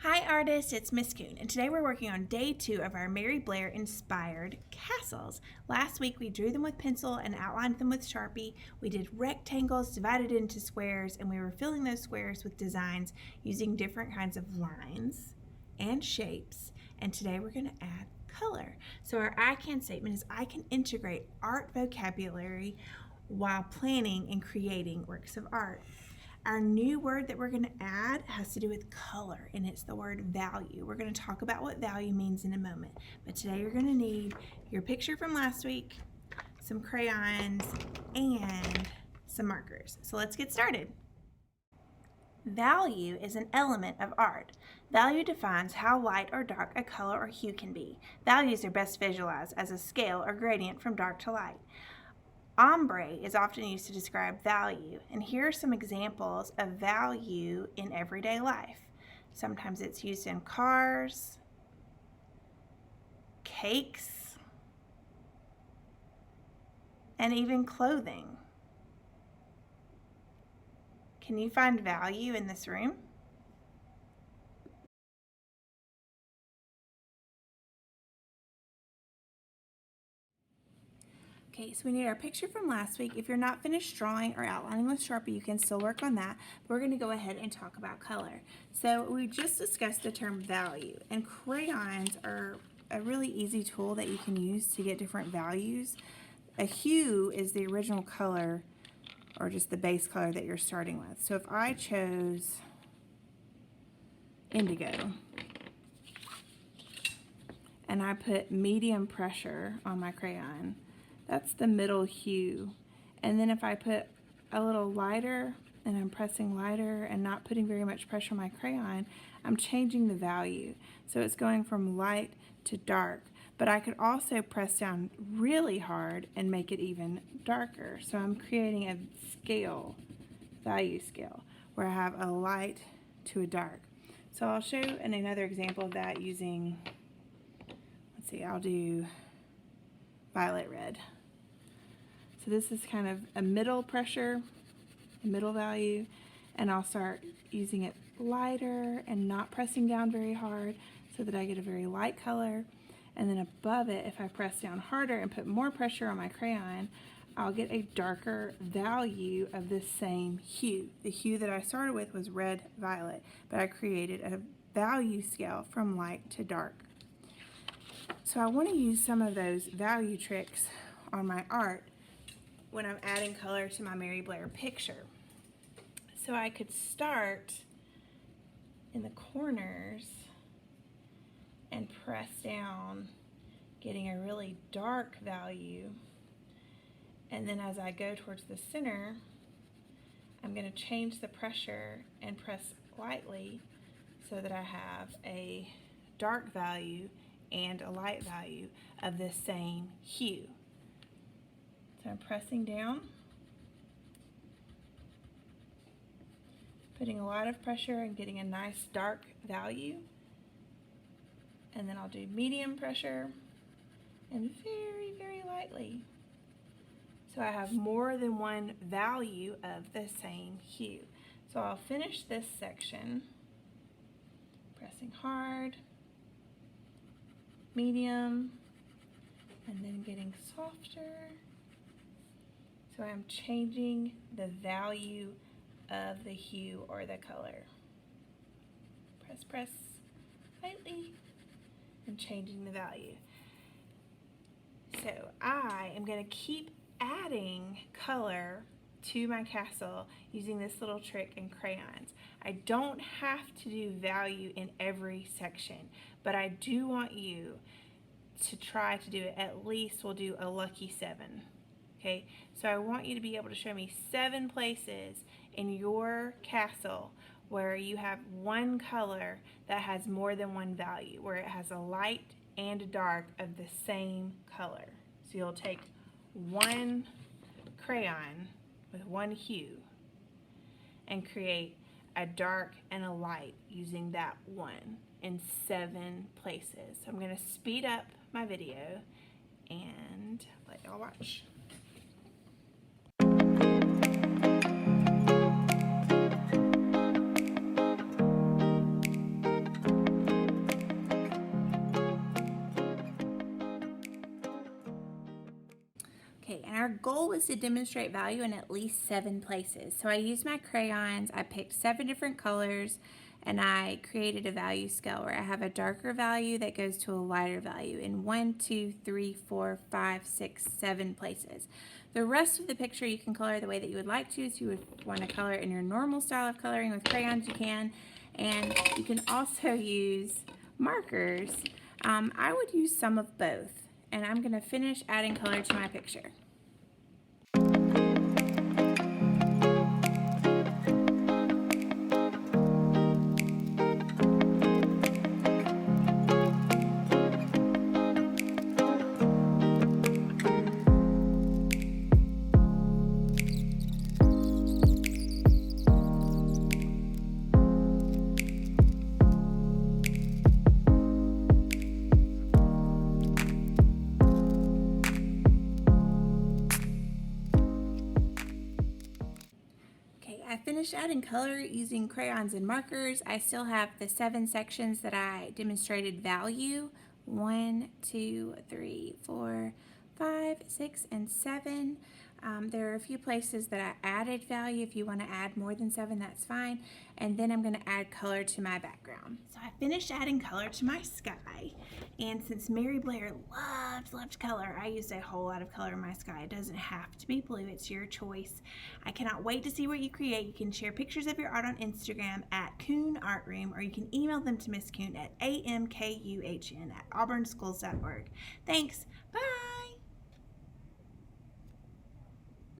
Hi artists, it's Miss Coon, and today we're working on day 2 of our Mary Blair inspired castles. Last week we drew them with pencil and outlined them with Sharpie. We did rectangles divided into squares, and we were filling those squares with designs using different kinds of lines and shapes. And today we're going to add color. So our I can statement is I can integrate art vocabulary while planning and creating works of art. Our new word that we're going to add has to do with color, and it's the word value. We're going to talk about what value means in a moment, but today you're going to need your picture from last week, some crayons, and some markers. So let's get started. Value is an element of art. Value defines how light or dark a color or hue can be. Values are best visualized as a scale or gradient from dark to light. Ombre is often used to describe value, and here are some examples of value in everyday life. Sometimes it's used in cars, cakes, and even clothing. Can you find value in this room? Okay, so we need our picture from last week. If you're not finished drawing or outlining with Sharpie, you can still work on that. But we're going to go ahead and talk about color. So we just discussed the term value, and crayons are a really easy tool that you can use to get different values. A hue is the original color, or just the base color that you're starting with. So if I chose indigo, and I put medium pressure on my crayon, that's the middle hue. And then if I put a little lighter, and I'm pressing lighter and not putting very much pressure on my crayon, I'm changing the value. So it's going from light to dark. But I could also press down really hard and make it even darker. So I'm creating a scale, value scale, where I have a light to a dark. So I'll show another example of that using, let's see, I'll do violet red. So this is kind of a middle pressure, middle value, and I'll start using it lighter and not pressing down very hard so that I get a very light color. And then above it, if I press down harder and put more pressure on my crayon, I'll get a darker value of this same hue. The hue that I started with was red violet, but I created a value scale from light to dark. So I want to use some of those value tricks on my art when I'm adding color to my Mary Blair picture. So I could start in the corners and press down, getting a really dark value. And then as I go towards the center, I'm going to change the pressure and press lightly so that I have a dark value and a light value of the same hue. So I'm pressing down, putting a lot of pressure and getting a nice dark value. And then I'll do medium pressure and very, very lightly. So I have more than one value of the same hue. So I'll finish this section, pressing hard, medium, and then getting softer. So I'm changing the value of the hue or the color. Press, press lightly, and changing the value. So I am going to keep adding color to my castle using this little trick in crayons. I don't have to do value in every section, but I do want you to try to do it. At least we'll do a lucky 7. Okay, so I want you to be able to show me 7 places in your castle where you have one color that has more than one value, where it has a light and a dark of the same color. So you'll take one crayon with one hue and create a dark and a light using that one in 7 places. So I'm going to speed up my video and let y'all watch. our goal was to demonstrate value in at least 7 places. So I used my crayons, I picked 7 different colors, and I created a value scale where I have a darker value that goes to a lighter value in 1, 2, 3, 4, 5, 6, 7 places. The rest of the picture you can color the way that you would like to. So you would want to color in your normal style of coloring with crayons, you can. And you can also use markers. I would use some of both. And I'm going to finish adding color to my picture. I finished adding color using crayons and markers. I still have the 7 sections that I demonstrated value. 1, 2, 3, 4, 5, 6, and 7. There are a few places that I added value. If you want to add more than 7, that's fine. And then I'm going to add color to my background. So I finished adding color to my sky. And since Mary Blair loved color, I used a whole lot of color in my sky. It doesn't have to be blue. It's your choice. I cannot wait to see what you create. You can share pictures of your art on Instagram at Kuhn Art Room, or you can email them to Miss Kuhn at amkuhn@auburnschools.org. Thanks. Bye.